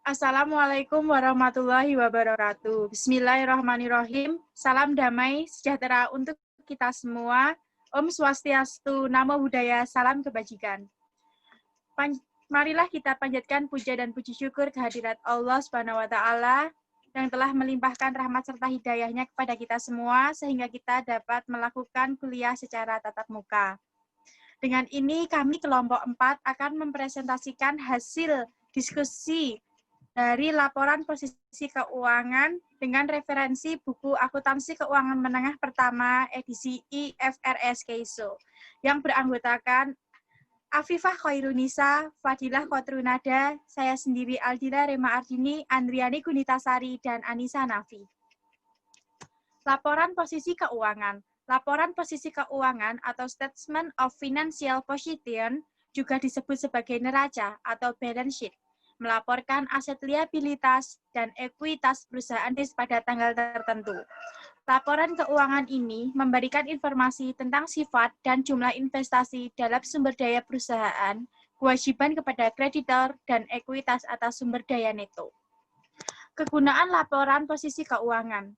Assalamualaikum warahmatullahi wabarakatuh. Bismillahirrahmanirrahim. Salam damai, sejahtera untuk kita semua. Om Swastiastu, Namo Buddhaya, salam kebajikan. Marilah kita panjatkan puja dan puji syukur kehadirat Allah Subhanahu wa taala yang telah melimpahkan rahmat serta hidayahnya kepada kita semua sehingga kita dapat melakukan kuliah secara tatap muka. Dengan ini kami kelompok 4 akan mempresentasikan hasil diskusi dari laporan posisi keuangan dengan referensi buku akuntansi keuangan menengah pertama edisi IFRS KESO yang beranggotakan Afifah Khairunisa, Fadilah Kotrunada, saya sendiri Aldila Rema Ardini, Andriani Gunitasari, dan Anissa Nafi. Laporan posisi keuangan. Laporan posisi keuangan atau Statement of Financial Position juga disebut sebagai neraca atau balance sheet, melaporkan aset liabilitas dan ekuitas perusahaan pada tanggal tertentu. Laporan keuangan ini memberikan informasi tentang sifat dan jumlah investasi dalam sumber daya perusahaan, kewajiban kepada kreditor, dan ekuitas atas sumber daya neto. Kegunaan laporan posisi keuangan.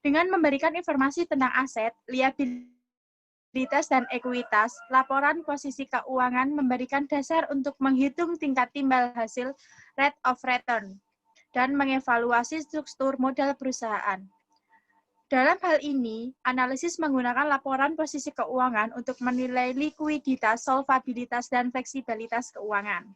Dengan memberikan informasi tentang aset, liabilitas, dan ekuitas, laporan posisi keuangan memberikan dasar untuk menghitung tingkat timbal hasil rate of return dan mengevaluasi struktur modal perusahaan. Dalam hal ini, analisis menggunakan laporan posisi keuangan untuk menilai likuiditas, solvabilitas, dan fleksibilitas keuangan.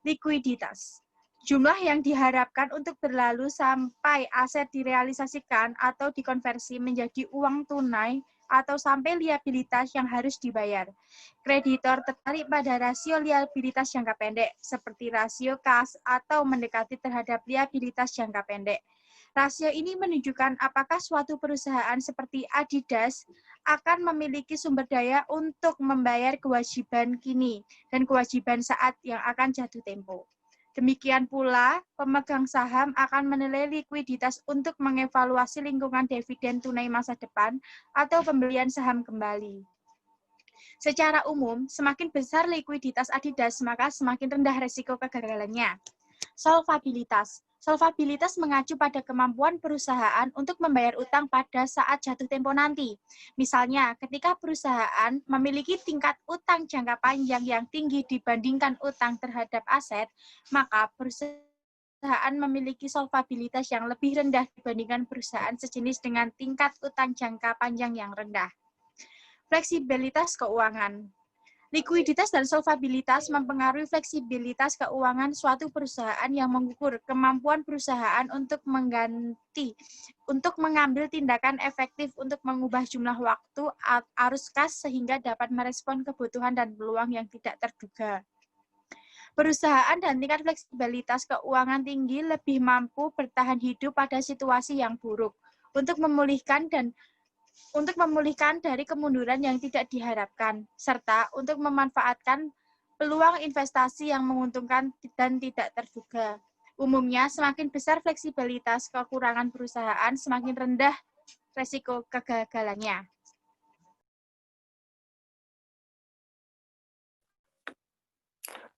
Likuiditas. Jumlah yang diharapkan untuk berlalu sampai aset direalisasikan atau dikonversi menjadi uang tunai atau sampai liabilitas yang harus dibayar. Kreditor tertarik pada rasio liabilitas jangka pendek, seperti rasio kas atau mendekati terhadap liabilitas jangka pendek. Rasio ini menunjukkan apakah suatu perusahaan seperti Adidas akan memiliki sumber daya untuk membayar kewajiban kini dan kewajiban saat yang akan jatuh tempo. Demikian pula, pemegang saham akan menilai likuiditas untuk mengevaluasi lingkungan dividen tunai masa depan atau pembelian saham kembali. Secara umum, semakin besar likuiditas Adidas, maka semakin rendah risiko kegagalannya. Solvabilitas. Solvabilitas mengacu pada kemampuan perusahaan untuk membayar utang pada saat jatuh tempo nanti. Misalnya, ketika perusahaan memiliki tingkat utang jangka panjang yang tinggi dibandingkan utang terhadap aset, maka perusahaan memiliki solvabilitas yang lebih rendah dibandingkan perusahaan sejenis dengan tingkat utang jangka panjang yang rendah. Fleksibilitas keuangan. Likuiditas dan solvabilitas mempengaruhi fleksibilitas keuangan suatu perusahaan yang mengukur kemampuan perusahaan untuk mengambil tindakan efektif untuk mengubah jumlah waktu arus kas sehingga dapat merespon kebutuhan dan peluang yang tidak terduga. Perusahaan dan tingkat fleksibilitas keuangan tinggi lebih mampu bertahan hidup pada situasi yang buruk untuk memulihkan dari kemunduran yang tidak diharapkan, serta untuk memanfaatkan peluang investasi yang menguntungkan dan tidak terduga. Umumnya, semakin besar fleksibilitas kekurangan perusahaan, semakin rendah risiko kegagalannya.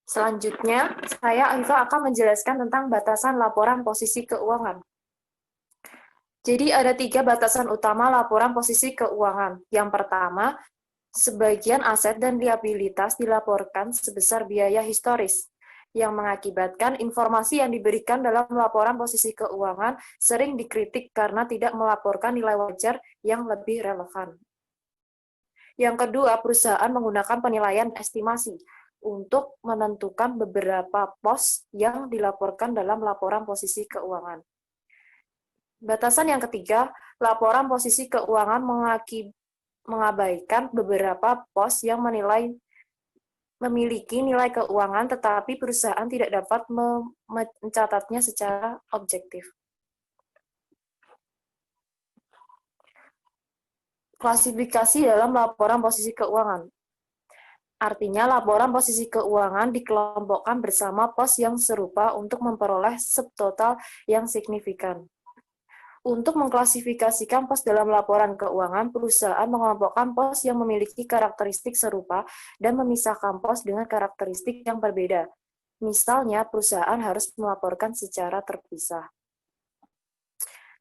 Selanjutnya, saya Aifa akan menjelaskan tentang batasan laporan posisi keuangan. Jadi ada 3 batasan utama laporan posisi keuangan. Yang pertama, sebagian aset dan liabilitas dilaporkan sebesar biaya historis, yang mengakibatkan informasi yang diberikan dalam laporan posisi keuangan sering dikritik karena tidak melaporkan nilai wajar yang lebih relevan. Yang kedua, perusahaan menggunakan penilaian estimasi untuk menentukan beberapa pos yang dilaporkan dalam laporan posisi keuangan. Batasan yang ketiga, laporan posisi keuangan mengabaikan beberapa pos yang memiliki nilai keuangan tetapi perusahaan tidak dapat mencatatnya secara objektif. Klasifikasi dalam laporan posisi keuangan. Artinya, laporan posisi keuangan dikelompokkan bersama pos yang serupa untuk memperoleh subtotal yang signifikan. Untuk mengklasifikasikan pos dalam laporan keuangan, perusahaan mengelompokkan pos yang memiliki karakteristik serupa dan memisahkan pos dengan karakteristik yang berbeda. Misalnya, perusahaan harus melaporkan secara terpisah.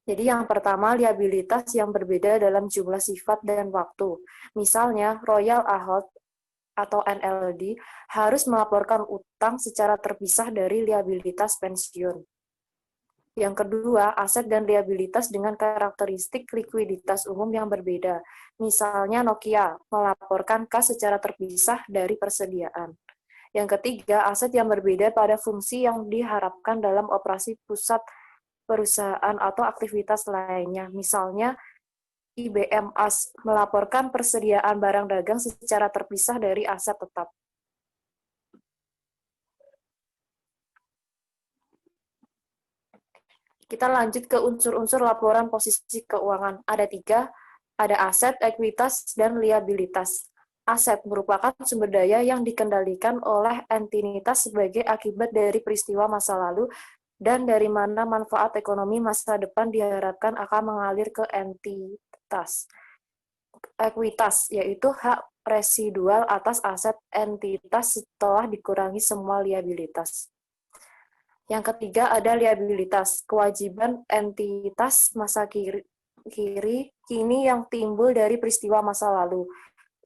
Jadi yang pertama, liabilitas yang berbeda dalam jumlah sifat dan waktu. Misalnya, Royal Ahod atau NLD harus melaporkan utang secara terpisah dari liabilitas pensiun. Yang kedua, aset dan liabilitas dengan karakteristik likuiditas umum yang berbeda. Misalnya Nokia melaporkan kas secara terpisah dari persediaan. Yang ketiga, aset yang berbeda pada fungsi yang diharapkan dalam operasi pusat perusahaan atau aktivitas lainnya. Misalnya, IBM AS melaporkan persediaan barang dagang secara terpisah dari aset tetap. Kita lanjut ke unsur-unsur laporan posisi keuangan. Ada 3, ada aset, ekuitas, dan liabilitas. Aset merupakan sumber daya yang dikendalikan oleh entitas sebagai akibat dari peristiwa masa lalu dan dari mana manfaat ekonomi masa depan diharapkan akan mengalir ke entitas. Ekuitas, yaitu hak residual atas aset entitas setelah dikurangi semua liabilitas. Yang ketiga ada liabilitas, kewajiban entitas masa kini yang timbul dari peristiwa masa lalu.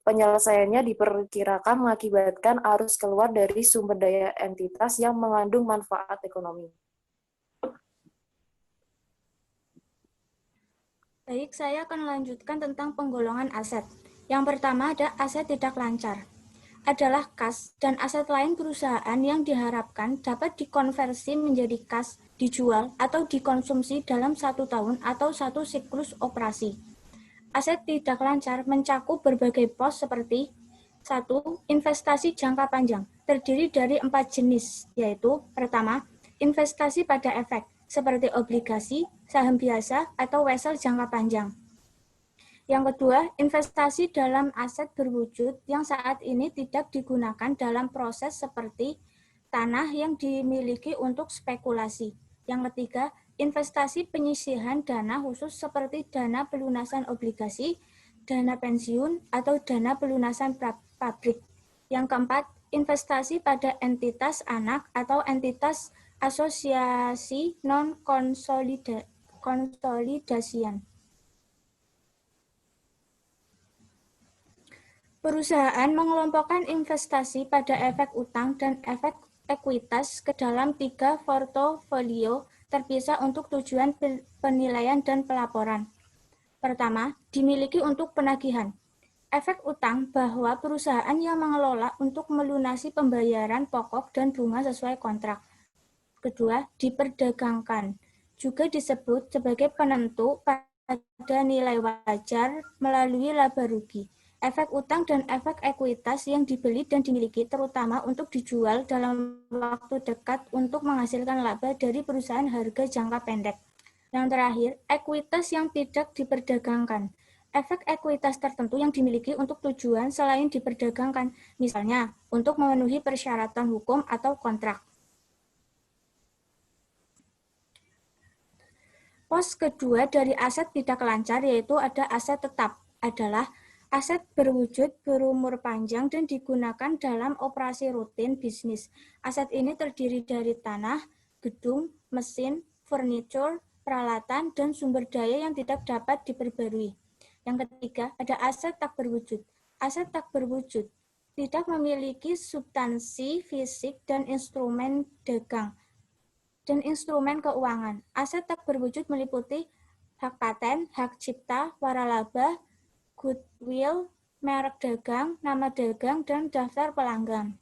Penyelesaiannya diperkirakan mengakibatkan arus keluar dari sumber daya entitas yang mengandung manfaat ekonomi. Baik, saya akan melanjutkan tentang penggolongan aset. Yang pertama ada aset tidak lancar. Adalah kas dan aset lain perusahaan yang diharapkan dapat dikonversi menjadi kas, dijual, atau dikonsumsi dalam 1 tahun atau 1 siklus operasi. Aset tidak lancar mencakup berbagai pos seperti 1. Investasi jangka panjang, terdiri dari 4 jenis, yaitu pertama, investasi pada efek, seperti obligasi, saham biasa, atau wesel jangka panjang. Yang kedua, investasi dalam aset berwujud yang saat ini tidak digunakan dalam proses seperti tanah yang dimiliki untuk spekulasi. Yang ketiga, investasi penyisihan dana khusus seperti dana pelunasan obligasi, dana pensiun, atau dana pelunasan pabrik. Yang keempat, investasi pada entitas anak atau entitas asosiasi non-konsolidasian. Perusahaan mengelompokkan investasi pada efek utang dan efek ekuitas ke dalam 3 portofolio terpisah untuk tujuan penilaian dan pelaporan. Pertama, dimiliki untuk penagihan. Efek utang bahwa perusahaan yang mengelola untuk melunasi pembayaran pokok dan bunga sesuai kontrak. Kedua, diperdagangkan. Juga disebut sebagai penentu pada nilai wajar melalui laba rugi. Efek utang dan efek ekuitas yang dibeli dan dimiliki terutama untuk dijual dalam waktu dekat untuk menghasilkan laba dari perusahaan harga jangka pendek. Yang terakhir, ekuitas yang tidak diperdagangkan. Efek ekuitas tertentu yang dimiliki untuk tujuan selain diperdagangkan, misalnya untuk memenuhi persyaratan hukum atau kontrak. Pos kedua dari aset tidak lancar yaitu ada aset tetap, adalah aset berwujud berumur panjang dan digunakan dalam operasi rutin bisnis. Aset ini terdiri dari tanah, gedung, mesin, furniture, peralatan, dan sumber daya yang tidak dapat diperbarui. Yang ketiga, ada aset tak berwujud. Aset tak berwujud tidak memiliki substansi fisik dan instrumen dagang dan instrumen keuangan. Aset tak berwujud meliputi hak paten, hak cipta, waralaba, goodwill, merek dagang, nama dagang, dan daftar pelanggan.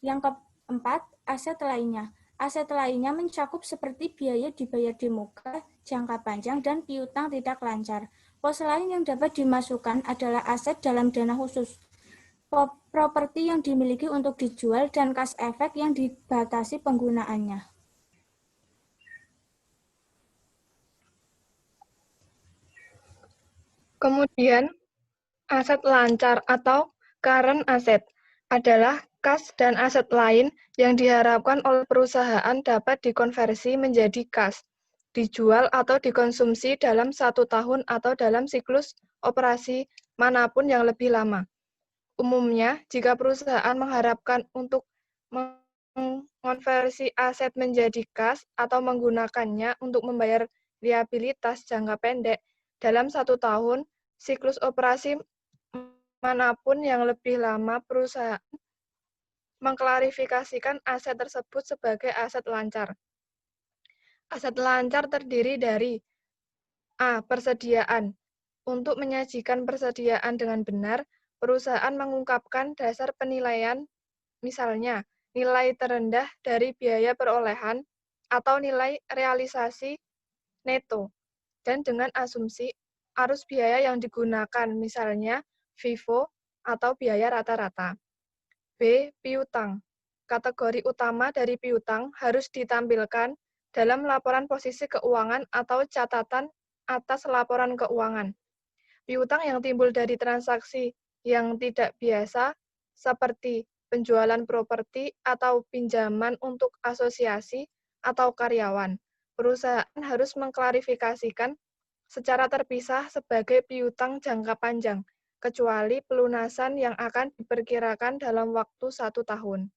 Yang keempat, aset lainnya. Aset lainnya mencakup seperti biaya dibayar di muka, jangka panjang, dan piutang tidak lancar. Pos lain yang dapat dimasukkan adalah aset dalam dana khusus, properti yang dimiliki untuk dijual, dan kas efek yang dibatasi penggunaannya. Kemudian, aset lancar atau current asset adalah kas dan aset lain yang diharapkan oleh perusahaan dapat dikonversi menjadi kas, dijual atau dikonsumsi dalam 1 tahun atau dalam siklus operasi manapun yang lebih lama. Umumnya, jika perusahaan mengharapkan untuk mengonversi aset menjadi kas atau menggunakannya untuk membayar liabilitas jangka pendek dalam 1 tahun, siklus operasi manapun yang lebih lama perusahaan mengklarifikasikan aset tersebut sebagai aset lancar. Aset lancar terdiri dari A. Persediaan. Untuk menyajikan persediaan dengan benar, perusahaan mengungkapkan dasar penilaian, misalnya nilai terendah dari biaya perolehan atau nilai realisasi neto, dan dengan asumsi arus biaya yang digunakan, misalnya FIFO atau biaya rata-rata. B. Piutang. Kategori utama dari piutang harus ditampilkan dalam laporan posisi keuangan atau catatan atas laporan keuangan. Piutang yang timbul dari transaksi yang tidak biasa, seperti penjualan properti atau pinjaman untuk asosiasi atau karyawan, perusahaan harus mengklarifikasikan secara terpisah sebagai piutang jangka panjang, kecuali pelunasan yang akan diperkirakan dalam waktu 1 tahun.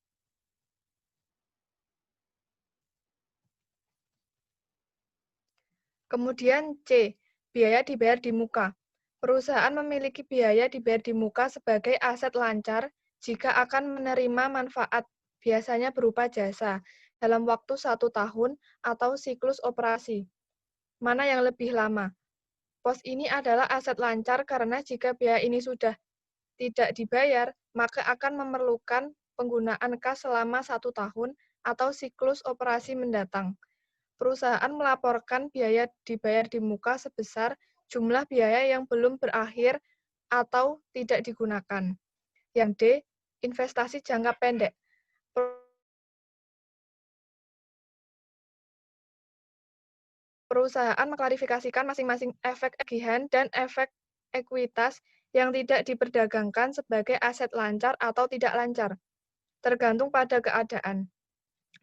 Kemudian C. Biaya dibayar di muka. Perusahaan memiliki biaya dibayar di muka sebagai aset lancar jika akan menerima manfaat, biasanya berupa jasa, dalam waktu 1 tahun atau siklus operasi. Mana yang lebih lama? Pos ini adalah aset lancar karena jika biaya ini sudah tidak dibayar, maka akan memerlukan penggunaan kas selama 1 tahun atau siklus operasi mendatang. Perusahaan melaporkan biaya dibayar di muka sebesar jumlah biaya yang belum berakhir atau tidak digunakan. Yang D. Investasi jangka pendek. Perusahaan mengklarifikasikan masing-masing efek tagihan dan efek ekuitas yang tidak diperdagangkan sebagai aset lancar atau tidak lancar, tergantung pada keadaan.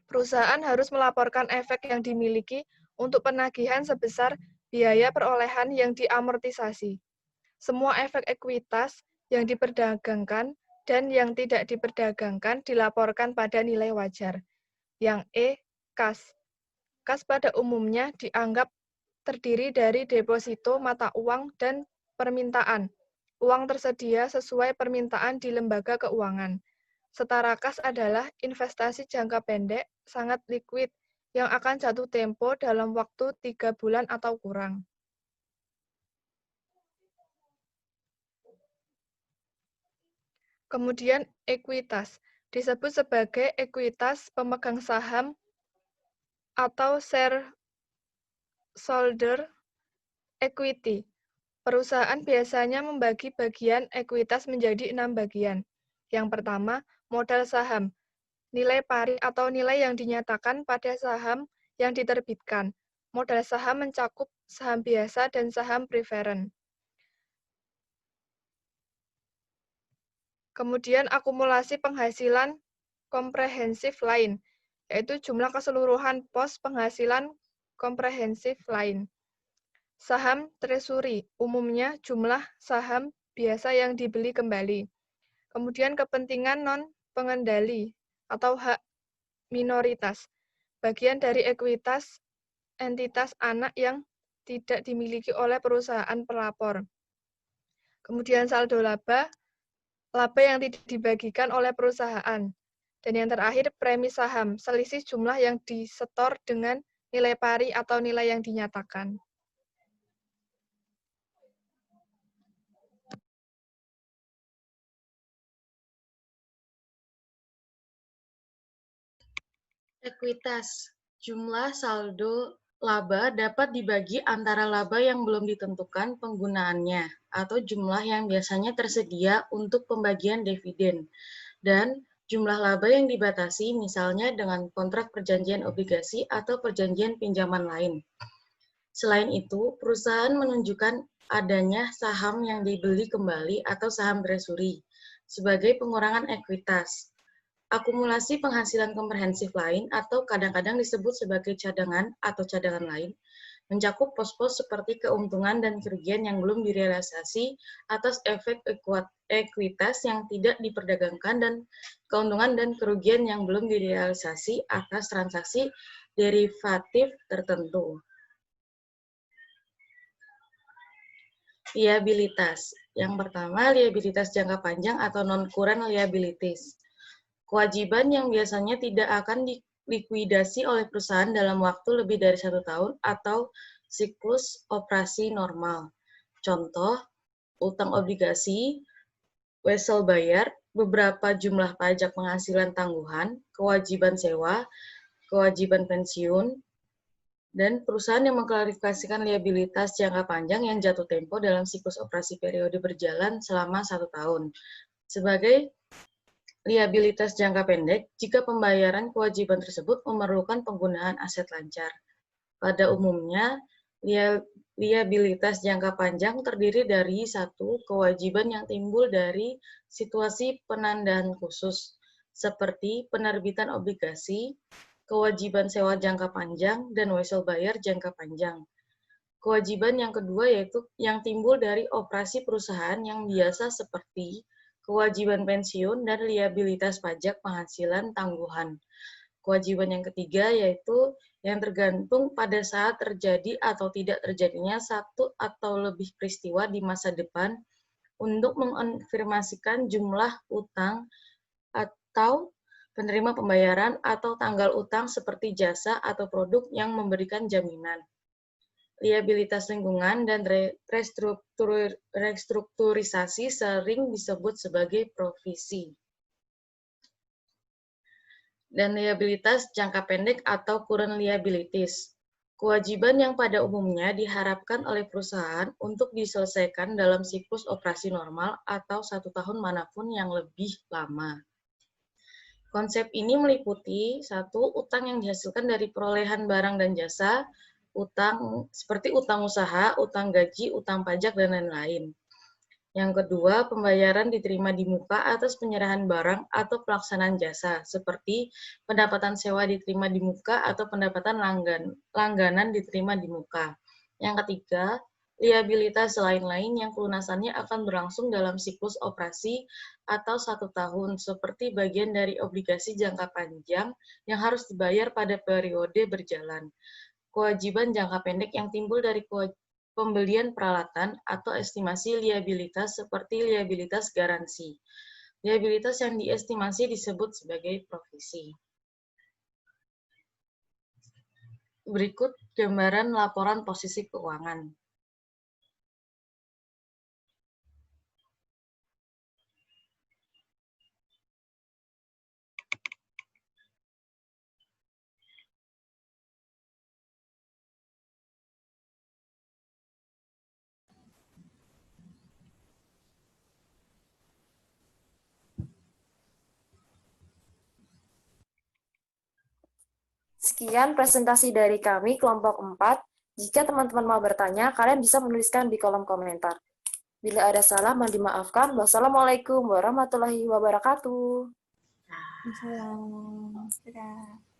Perusahaan harus melaporkan efek yang dimiliki untuk penagihan sebesar biaya perolehan yang diamortisasi. Semua efek ekuitas yang diperdagangkan dan yang tidak diperdagangkan dilaporkan pada nilai wajar. Yang E. Kas. Kas pada umumnya dianggap terdiri dari deposito mata uang dan permintaan. Uang tersedia sesuai permintaan di lembaga keuangan. Setara kas adalah investasi jangka pendek, sangat liquid, yang akan jatuh tempo dalam waktu 3 bulan atau kurang. Kemudian ekuitas, disebut sebagai ekuitas pemegang saham atau shareholder equity. Perusahaan biasanya membagi bagian ekuitas menjadi 6 bagian. Yang pertama, modal saham, nilai pari atau nilai yang dinyatakan pada saham yang diterbitkan. Modal saham mencakup saham biasa dan saham preferen. Kemudian akumulasi penghasilan komprehensif lain, yaitu jumlah keseluruhan pos penghasilan komprehensif lain. Saham treasury, umumnya jumlah saham biasa yang dibeli kembali. Kemudian kepentingan non-pengendali atau hak minoritas, bagian dari ekuitas entitas anak yang tidak dimiliki oleh perusahaan pelapor. Kemudian saldo laba, laba yang tidak dibagikan oleh perusahaan. Dan yang terakhir, premi saham, selisih jumlah yang disetor dengan nilai pari atau nilai yang dinyatakan. Ekuitas, jumlah saldo laba dapat dibagi antara laba yang belum ditentukan penggunaannya atau jumlah yang biasanya tersedia untuk pembagian dividen dan jumlah laba yang dibatasi misalnya dengan kontrak perjanjian obligasi atau perjanjian pinjaman lain. Selain itu, perusahaan menunjukkan adanya saham yang dibeli kembali atau saham treasury sebagai pengurangan ekuitas. Akumulasi penghasilan komprehensif lain atau kadang-kadang disebut sebagai cadangan atau cadangan lain mencakup pos-pos seperti keuntungan dan kerugian yang belum direalisasi atas efek ekuitas yang tidak diperdagangkan dan keuntungan dan kerugian yang belum direalisasi atas transaksi derivatif tertentu. Liabilitas. Yang pertama, liabilitas jangka panjang atau non-current liabilities. Kewajiban yang biasanya tidak akan dilikuidasi oleh perusahaan dalam waktu lebih dari 1 tahun atau siklus operasi normal. Contoh, utang obligasi, wesel bayar, beberapa jumlah pajak penghasilan tangguhan, kewajiban sewa, kewajiban pensiun, dan perusahaan yang mengklarifikasikan liabilitas jangka panjang yang jatuh tempo dalam siklus operasi periode berjalan selama 1 tahun. Sebagai liabilitas jangka pendek, jika pembayaran kewajiban tersebut memerlukan penggunaan aset lancar. Pada umumnya, liabilitas jangka panjang terdiri dari satu kewajiban yang timbul dari situasi penandaan khusus, seperti penerbitan obligasi, kewajiban sewa jangka panjang, dan wesel bayar jangka panjang. Kewajiban yang kedua yaitu yang timbul dari operasi perusahaan yang biasa seperti kewajiban pensiun dan liabilitas pajak penghasilan tangguhan. Kewajiban yang ketiga yaitu yang tergantung pada saat terjadi atau tidak terjadinya satu atau lebih peristiwa di masa depan untuk mengonfirmasikan jumlah utang atau penerima pembayaran atau tanggal utang seperti jasa atau produk yang memberikan jaminan. Liabilitas lingkungan dan restrukturisasi sering disebut sebagai provisi. Dan liabilitas jangka pendek atau current liabilities. Kewajiban yang pada umumnya diharapkan oleh perusahaan untuk diselesaikan dalam siklus operasi normal atau 1 tahun manapun yang lebih lama. Konsep ini meliputi satu, utang yang dihasilkan dari perolehan barang dan jasa, utang seperti utang usaha, utang gaji, utang pajak, dan lain-lain. Yang kedua, pembayaran diterima di muka atas penyerahan barang atau pelaksanaan jasa, seperti pendapatan sewa diterima di muka atau pendapatan langganan diterima di muka. Yang ketiga, liabilitas lain-lain yang pelunasannya akan berlangsung dalam siklus operasi atau 1 tahun, seperti bagian dari obligasi jangka panjang yang harus dibayar pada periode berjalan. Kewajiban jangka pendek yang timbul dari pembelian peralatan atau estimasi liabilitas seperti liabilitas garansi. Liabilitas yang diestimasi disebut sebagai provisi. Berikut gambaran laporan posisi keuangan. Sekian presentasi dari kami, kelompok 4. Jika teman-teman mau bertanya, kalian bisa menuliskan di kolom komentar. Bila ada salah, mohon dimaafkan. Wassalamualaikum warahmatullahi wabarakatuh. Salam. Dadah.